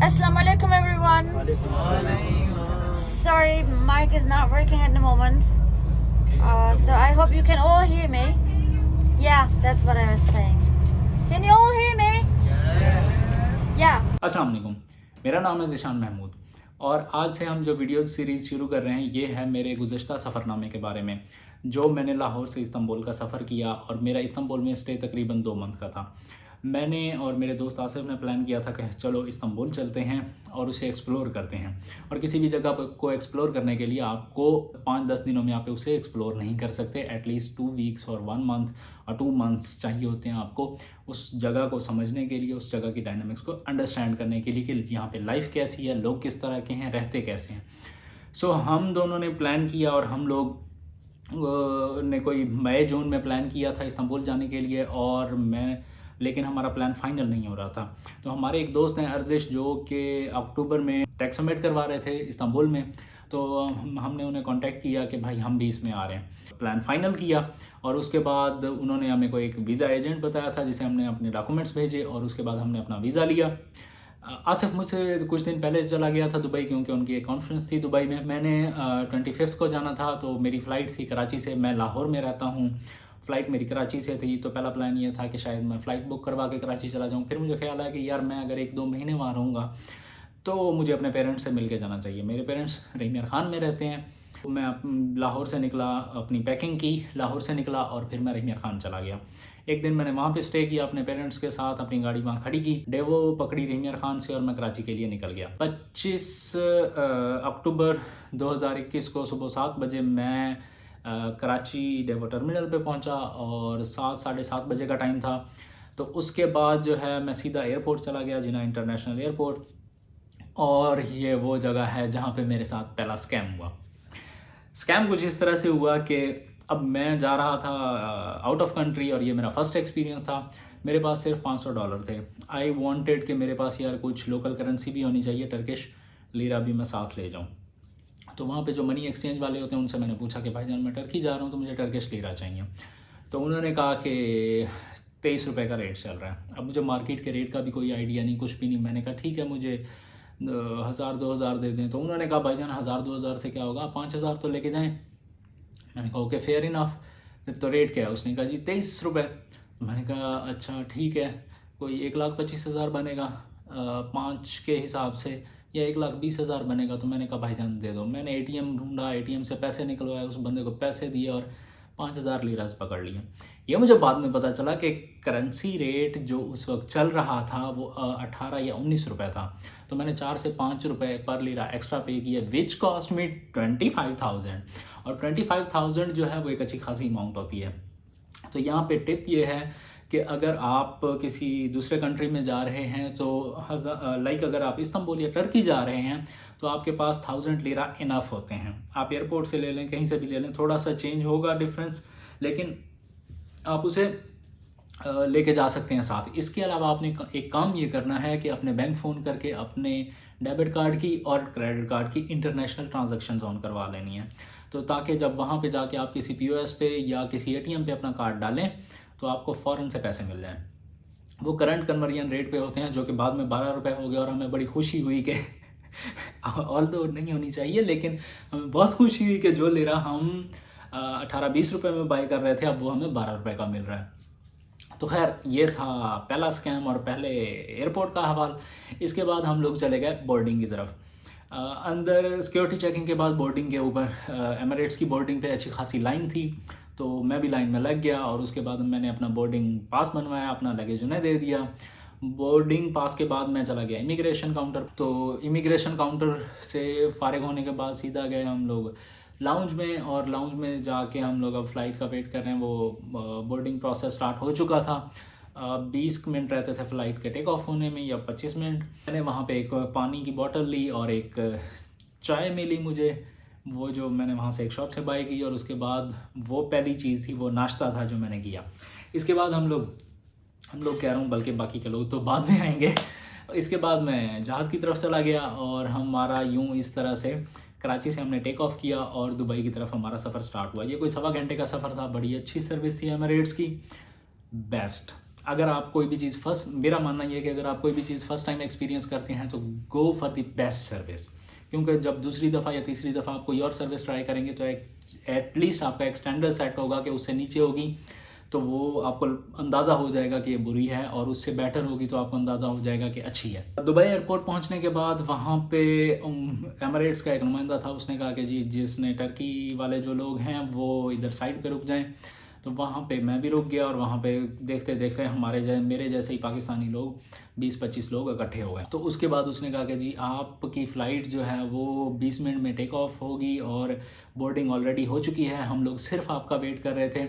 Assalamu alaikum everyone. Sorry, mic is not working at the moment. So I hope you can all hear me. Yeah, that's what I was saying. Can you all hear me? Yeah. अस्सलाम वालेकुम, मेरा नाम है ज़िशान महमूद और आज से हम जो वीडियो सीरीज़ शुरू कर रहे हैं ये है मेरे गुज़श्ता सफ़रनामे के बारे में, जो मैंने लाहौर से इस्तांबुल का सफ़र किया और मेरा इस्तांबुल में स्टे तकरीबन 2 मंथ का था। मैंने और मेरे दोस्त आसिफ ने प्लान किया था कि चलो इस्तांबुल चलते हैं और उसे एक्सप्लोर करते हैं। और किसी भी जगह को एक्सप्लोर करने के लिए आपको 5-10 दिनों में आप उसे एक्सप्लोर नहीं कर सकते, एटलीस्ट 2 वीक्स और 1 मंथ और 2 मंथ्स चाहिए होते हैं आपको उस जगह को समझने के लिए, उस जगह की डायनामिक्स को अंडरस्टैंड करने के लिए कि यहाँ पे लाइफ कैसी है, लोग किस तरह के हैं, रहते कैसे हैं। सो हम दोनों ने प्लान किया और हम लोग ने कोई मई जून में प्लान किया था इस्तांबुल जाने के लिए और लेकिन हमारा प्लान फाइनल नहीं हो रहा था। तो हमारे एक दोस्त हैं अर्जिश, जो कि अक्टूबर में टेक समिट करवा रहे थे इस्तांबुल में, तो हमने उन्हें कांटेक्ट किया कि भाई हम भी इसमें आ रहे हैं। प्लान फाइनल किया और उसके बाद उन्होंने हमें को एक वीज़ा एजेंट बताया था जिसे हमने अपने डॉक्यूमेंट्स भेजे और उसके बाद हमने अपना वीज़ा लिया। आसिफ मुझसे कुछ दिन पहले चला गया था दुबई, क्योंकि उनकी एक कॉन्फ्रेंस थी दुबई में। मैंने 25 को जाना था, तो मेरी फ़्लाइट थी कराची से। मैं लाहौर में रहता हूँ, फ़्लाइट मेरी कराची से थी। तो पहला प्लान ये था कि शायद मैं फ़्लाइट बुक करवा के कराची चला जाऊँ। फिर मुझे ख्याल आया कि यार मैं अगर 1-2 महीने वहाँ रहूँगा तो मुझे अपने पेरेंट्स से मिल के जाना चाहिए। मेरे पेरेंट्स रहीमियार ख़ान में रहते हैं। तो मैं लाहौर से निकला, अपनी पैकिंग की, लाहौर से निकला और फिर मैं रहीमियार ख़ान चला गया। एक दिन मैंने वहाँ पे स्टे किया अपने पेरेंट्स के साथ, अपनी गाड़ी वहाँ खड़ी की, डेवो पकड़ी रहीमियार ख़ान से और मैं कराची के लिए निकल गया। 25 अक्टूबर 2021 को सुबह 7 बजे मैं कराची डेवो टर्मिनल पे पहुंचा और 7-7:30 बजे का टाइम था। तो उसके बाद जो है मैं सीधा एयरपोर्ट चला गया, जिन्ना इंटरनेशनल एयरपोर्ट। और ये वो जगह है जहाँ पे मेरे साथ पहला स्कैम हुआ। स्कैम कुछ इस तरह से हुआ कि अब मैं जा रहा था आउट ऑफ कंट्री और ये मेरा फर्स्ट एक्सपीरियंस था। मेरे पास सिर्फ $500 थे। आई वांटेड कि मेरे पास यार कुछ लोकल करेंसी भी होनी चाहिए, टर्किश लीरा भी मैं साथ ले जाऊँ। तो वहाँ पे जो मनी एक्सचेंज वाले होते हैं उनसे मैंने पूछा कि भाईजान मैं टर्की जा रहा हूँ तो मुझे टर्किश लीरा चाहिए। तो उन्होंने कहा कि 23 रुपये का रेट चल रहा है। अब मुझे मार्केट के रेट का भी कोई आइडिया नहीं, कुछ भी नहीं। मैंने कहा ठीक है, मुझे 1000-2000 दे दें। तो उन्होंने कहा भाईजान 1000-2000 से क्या होगा, 5000 तो लेके जाएँ। मैंने कहा ओके फेयर इनफ। तो रेट क्या है? उसने कहा जी 23 रुपये। मैंने कहा अच्छा ठीक है, कोई 1,25,000 बनेगा 5 के हिसाब से, या 1,20,000 बनेगा। तो मैंने कहा भाईजान दे दो। मैंने एटीएम ढूंढा, एटीएम से पैसे निकलवाए, उस बंदे को पैसे दिए और 5,000 लीरास पकड़ लिए। ये मुझे बाद में पता चला कि करेंसी रेट जो उस वक्त चल रहा था वो 18 या 19 रुपये था। तो मैंने 4 से 5 रुपये पर लीरा एक्स्ट्रा पे किए, विच कॉस्ट मी 25,000। और 25,000 जो है वो एक अच्छी खासी अमाउंट होती है। तो यहाँ पे टिप ये है कि अगर आप किसी दूसरे कंट्री में जा रहे हैं तो लाइक अगर आप इस्तांबुल या टर्की जा रहे हैं तो आपके पास 1000 लीरा इनफ होते हैं। आप एयरपोर्ट से ले लें, कहीं से भी ले लें, थोड़ा सा चेंज होगा डिफरेंस, लेकिन आप उसे लेके जा सकते हैं साथ। इसके अलावा आपने एक काम ये करना है कि अपने बैंक फ़ोन करके अपने डेबिट कार्ड की और क्रेडिट कार्ड की इंटरनेशनल ट्रांजैक्शन ऑन करवा लेनी है। तो ताकि जब वहाँ पे जाके आप किसी POS पे या किसी ATM पे अपना कार्ड डालें तो आपको फ़ौरन से पैसे मिल जाएँ। वो करंट कन्वर्जन रेट पे होते हैं, जो कि बाद में 12 रुपये हो गए और हमें बड़ी खुशी हुई कि ऑल्दो नहीं होनी चाहिए, लेकिन हमें बहुत खुशी हुई कि जो लीरा हम 18-20 रुपये में बाई कर रहे थे अब वो हमें 12 रुपये का मिल रहा है। तो खैर ये था पहला स्कैम और पहले एयरपोर्ट का हवाल। इसके बाद हम लोग चले गए बोर्डिंग की तरफ। अंदर सिक्योरिटी चेकिंग के बाद बोर्डिंग के ऊपर एमिरेट्स की बोर्डिंग पे अच्छी खासी लाइन थी, तो मैं भी लाइन में लग गया और उसके बाद मैंने अपना बोर्डिंग पास बनवाया, अपना लगेज उन्हें दे दिया। बोर्डिंग पास के बाद मैं चला गया इमिग्रेशन काउंटर। तो इमिग्रेशन काउंटर से फारिग होने के बाद सीधा गए हम लोग लाउंज में, और लाउंज में जाके हम लोग अब फ़्लाइट का वेट कर रहे हैं। वो बोर्डिंग प्रोसेस स्टार्ट हो चुका था। 20 मिनट रहते थे फ़्लाइट के टेक ऑफ होने में, या 25 मिनट। मैंने वहाँ पे एक पानी की बोतल ली और एक चाय मिली मुझे, वो जो मैंने वहाँ से एक शॉप से बाई की। और उसके बाद वो पहली चीज़ थी, वो नाश्ता था जो मैंने किया। इसके बाद हम लोग कह रहा हूँ, बल्कि बाकी के लोग तो बाद में आएंगे। इसके बाद मैं जहाज़ की तरफ चला गया और हमारा यूँ इस तरह से कराची से हमने टेक ऑफ किया और दुबई की तरफ हमारा सफ़र स्टार्ट हुआ। ये कोई 1.25 घंटे का सफ़र था। बड़ी अच्छी सर्विस थी एमिरेट्स की, बेस्ट। अगर आप कोई भी चीज़ मेरा मानना ये है कि अगर आप कोई भी चीज़ फर्स्ट टाइम एक्सपीरियंस करते हैं तो go for the best service, क्योंकि जब दूसरी दफ़ा या तीसरी दफ़ा आप कोई और सर्विस ट्राई करेंगे तो एटलीस्ट आपका एक स्टैंडर्ड सेट होगा कि उससे नीचे होगी तो वो आपको अंदाज़ा हो जाएगा कि ये बुरी है, और उससे बेटर होगी तो आपको अंदाज़ा हो जाएगा कि अच्छी है। दुबई एयरपोर्ट पहुंचने के बाद वहाँ पे एमिरेट्स का एक नुमाइंदा था, उसने कहा कि जी जिसने टर्की वाले जो लोग हैं वो इधर साइड पे रुक जाएं। तो वहाँ पे मैं भी रुक गया और वहाँ पे देखते देखते मेरे जैसे ही पाकिस्तानी लोग 20-25 लोग इकट्ठे हो गए। तो उसके बाद उसने कहा कि जी आपकी फ़्लाइट जो है वो 20 मिनट में टेक ऑफ होगी और बोर्डिंग ऑलरेडी हो चुकी है, हम लोग सिर्फ आपका वेट कर रहे थे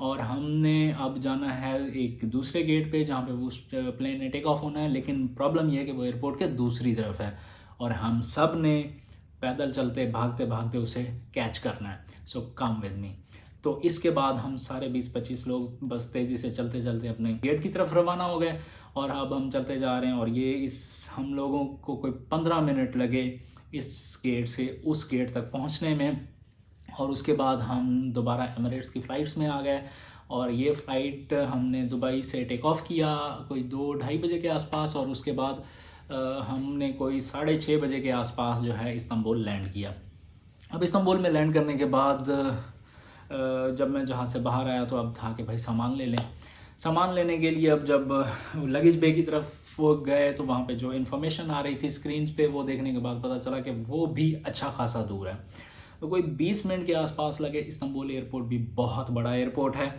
और हमने अब जाना है एक दूसरे गेट पे जहाँ पे उस प्लेन ने टेक ऑफ होना है, लेकिन प्रॉब्लम यह है कि वो एयरपोर्ट के दूसरी तरफ है और हम सब ने पैदल चलते भागते भागते उसे कैच करना है। सो कम विद मी। तो इसके बाद हम सारे 20-25 लोग बस तेज़ी से चलते चलते अपने गेट की तरफ रवाना हो गए और अब हम चलते जा रहे हैं और हम लोगों को कोई 15 मिनट लगे इस गेट से उस गेट तक पहुंचने में, और उसके बाद हम दोबारा एमिरेट्स की फ़्लाइट्स में आ गए और ये फ़्लाइट हमने दुबई से टेक ऑफ़ किया कोई 2-2:30 बजे के आसपास, और उसके बाद हमने कोई 6:30 बजे के आसपास जो है इस्तांबुल लैंड किया। अब इस्तांबुल में लैंड करने के बाद जब मैं जहाँ से बाहर आया तो अब था कि भाई सामान ले लें। सामान लेने के लिए अब जब लगेज बे की तरफ वो गए तो वहाँ पे जो इन्फॉर्मेशन आ रही थी स्क्रीन्स पे वो देखने के बाद पता चला कि वो भी अच्छा खासा दूर है। तो कोई 20 मिनट के आसपास लगे। इस्तांबुल एयरपोर्ट भी बहुत बड़ा एयरपोर्ट है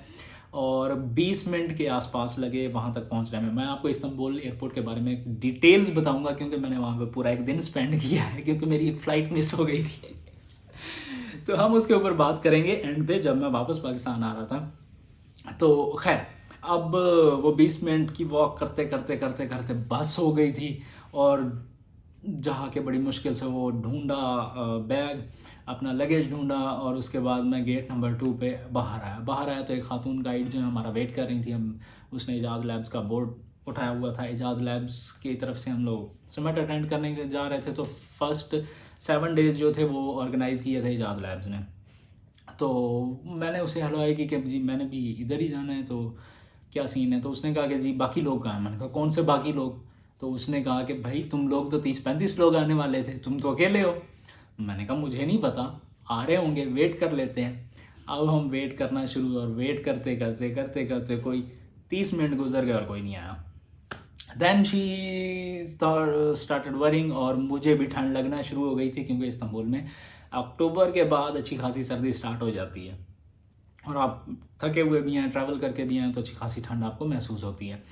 और 20 मिनट के आसपास लगे वहाँ तक पहुँचने में। मैं आपको इस्तांबुल एयरपोर्ट के बारे में डिटेल्स बताऊँगा क्योंकि मैंने वहाँ पर पूरा एक दिन स्पेंड किया है, क्योंकि मेरी एक फ़्लाइट मिस हो गई थी। तो हम उसके ऊपर बात करेंगे एंड पे जब मैं वापस पाकिस्तान आ रहा था। तो खैर अब वो 20 मिनट की वॉक करते करते करते करते बस हो गई थी और जहाँ के बड़ी मुश्किल से वो ढूंढा बैग, अपना लगेज ढूंढा और उसके बाद मैं गेट नंबर 2 पे बाहर आया तो एक खातून गाइड जो है हमारा वेट कर रही थी। उसने इजाज़ लैब्स का बोर्ड उठाया हुआ था। इजाज़ लैब्स की तरफ से हम लोग समिट अटेंड करने जा रहे थे। तो फर्स्ट 7 डेज़ जो थे वो ऑर्गेनाइज़ किए थे इजाज़ लैब्स ने। तो मैंने उसे हेलो की कि जी मैंने भी इधर ही जाना है, तो क्या सीन है। तो उसने कहा कि जी बाकी लोग कहाँ हैं। मैंने कहा कौन से बाकी लोग। तो उसने कहा कि भाई तुम लोग तो 30-35 लोग आने वाले थे, तुम तो अकेले हो। मैंने कहा मुझे नहीं पता, आ रहे होंगे, वेट कर लेते हैं। अब हम वेट करना शुरू और वेट करते करते करते करते कोई 30 मिनट गुजर गए और कोई नहीं आया। दैन शी स्टार्टेड वरिंग और मुझे भी ठंड लगना शुरू हो गई थी क्योंकि इस्तांबुल में अक्टूबर के बाद अच्छी खासी सर्दी स्टार्ट हो जाती है और आप थके हुए भी हैं, ट्रैवल करके भी हैं, तो अच्छी खासी ठंड आपको महसूस होती है।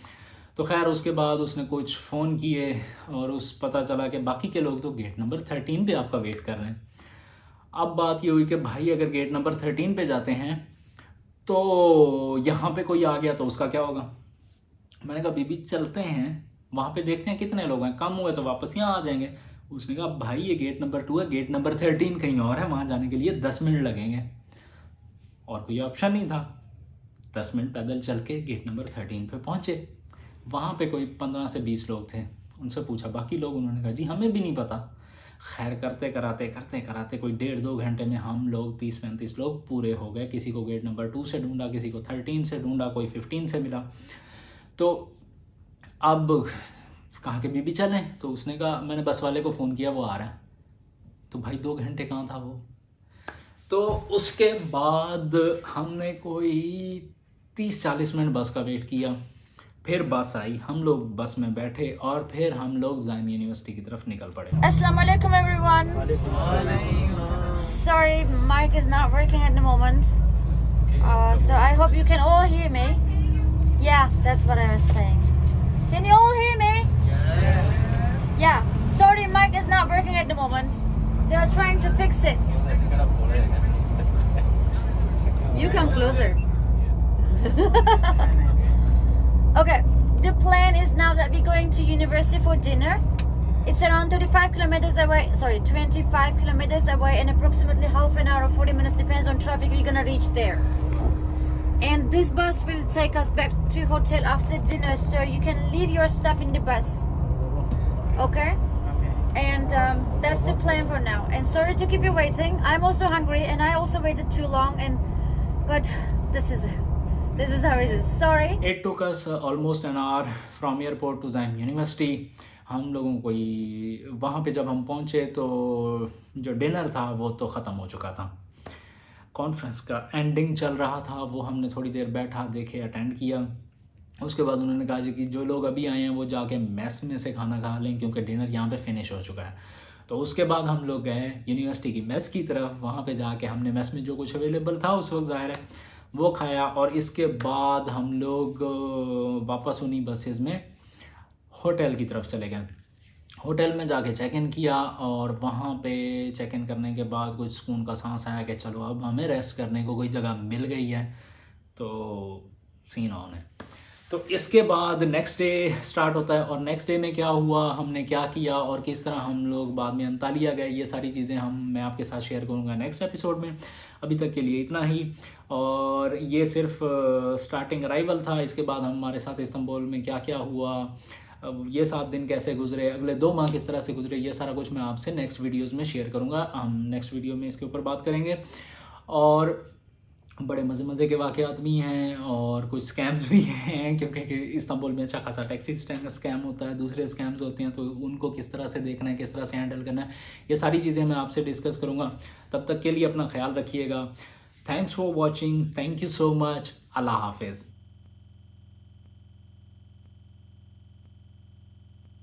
तो खैर उसके बाद उसने कुछ फ़ोन किए और पता चला कि बाकी के लोग तो गेट नंबर 13 पे आपका वेट कर रहे हैं। अब बात ये हुई कि भाई अगर गेट नंबर 13 पे जाते हैं तो यहाँ पे कोई आ गया तो उसका क्या होगा। मैंने कहा बीबी चलते हैं, वहाँ पे देखते हैं कितने लोग हैं, कम हुए तो वापस यहाँ आ जाएंगे। उसने कहा भाई ये गेट नंबर 2 है, गेट नंबर 13 कहीं और है, वहाँ जाने के लिए 10 मिनट लगेंगे। और कोई ऑप्शन नहीं था। 10 मिनट पैदल चल के गेट नंबर 13 पे पहुँचे। वहाँ पे कोई 15 से 20 लोग थे। उनसे पूछा बाकी लोग, उन्होंने कहा जी हमें भी नहीं पता। खैर करते कराते कोई 1.5-2 घंटे में हम लोग 30-35 लोग पूरे हो गए। किसी को गेट नंबर 2 से ढूंढा, किसी को 13 से ढूंढा, कोई 15 से मिला। तो अब कहा कि बीबी चलें। तो उसने कहा, मैंने बस वाले को फ़ोन किया, वो आ रहा है। तो भाई 2 घंटे कहाँ था वो। तो उसके बाद हमने कोई 30-40 मिनट बस का वेट किया। फिर बस आई, हम लोग बस में बैठे और फिर हम लोग जाइम यूनिवर्सिटी की तरफ निकल पड़े। Assalamu alaikum everyone. Sorry, mic is not working at the moment. So I hope you can all hear me. Yeah, that's what I was saying. Can you all hear me? Yeah. Sorry, mic is not working at the moment. They are trying to fix it. You come closer. Okay, the plan is now that we're going to university for dinner. It's around 25 kilometers away, 25 kilometers away, and approximately half an hour or 40 minutes, depends on traffic, we're gonna reach there. And this bus will take us back to hotel after dinner, so you can leave your stuff in the bus. Okay? And that's the plan for now. And sorry to keep you waiting. I'm also hungry and I also waited too long, but this is This is how it is. Sorry. It took us almost an hour from airport to Zion University. हम लोगों को वहाँ पे जब हम पहुँचे तो जो डिनर था वो तो ख़त्म हो चुका था, कॉन्फ्रेंस का एंडिंग चल रहा था, वो हमने थोड़ी देर बैठा देखे अटेंड किया। उसके बाद उन्होंने कहा जी कि जो लोग अभी आए हैं वो जाके मेस में से खाना खा लें क्योंकि डिनर यहाँ पे फिनिश हो चुका है। तो उसके बाद हम लोग गए यूनिवर्सिटी की मेस की तरफ। वहाँ पे जाके हमने मेस में जो कुछ अवेलेबल था उस वक्त ज़ाहिर है वो खाया, और इसके बाद हम लोग वापस उन्हीं बसेस में होटल की तरफ चले गए। होटल में जाके चेक इन किया और वहाँ पे चेक इन करने के बाद कुछ सुकून का सांस आया कि चलो अब हमें रेस्ट करने को कोई जगह मिल गई है, तो सीन ऑन है। तो इसके बाद नेक्स्ट डे स्टार्ट होता है, और नेक्स्ट डे में क्या हुआ, हमने क्या किया और किस तरह हम लोग बाद में अंतालिया गए, ये सारी चीज़ें मैं आपके साथ शेयर करूँगा नेक्स्ट एपिसोड में। अभी तक के लिए इतना ही, और ये सिर्फ स्टार्टिंग अराइवल था। इसके बाद हमारे साथ इस्तांबुल में क्या क्या हुआ, ये 7 दिन कैसे गुजरे, अगले 2 माह किस तरह से गुजरे, ये सारा कुछ मैं आपसे नेक्स्ट वीडियोज़ में शेयर करूँगा। हम नेक्स्ट वीडियो में इसके ऊपर बात करेंगे, और बड़े मज़े के वाक़यात भी हैं और कुछ स्कैम्स भी हैं, क्योंकि इस्तांबुल में अच्छा खासा टैक्सी स्कैम होता है, दूसरे स्कैम्स होते हैं, तो उनको किस तरह से देखना है, किस तरह से हैंडल करना है, ये सारी चीज़ें मैं आपसे डिस्कस करूँगा। तब तक के लिए अपना ख्याल रखिएगा। Thanks for watching, thank you so much, अल्लाह हाफिज़।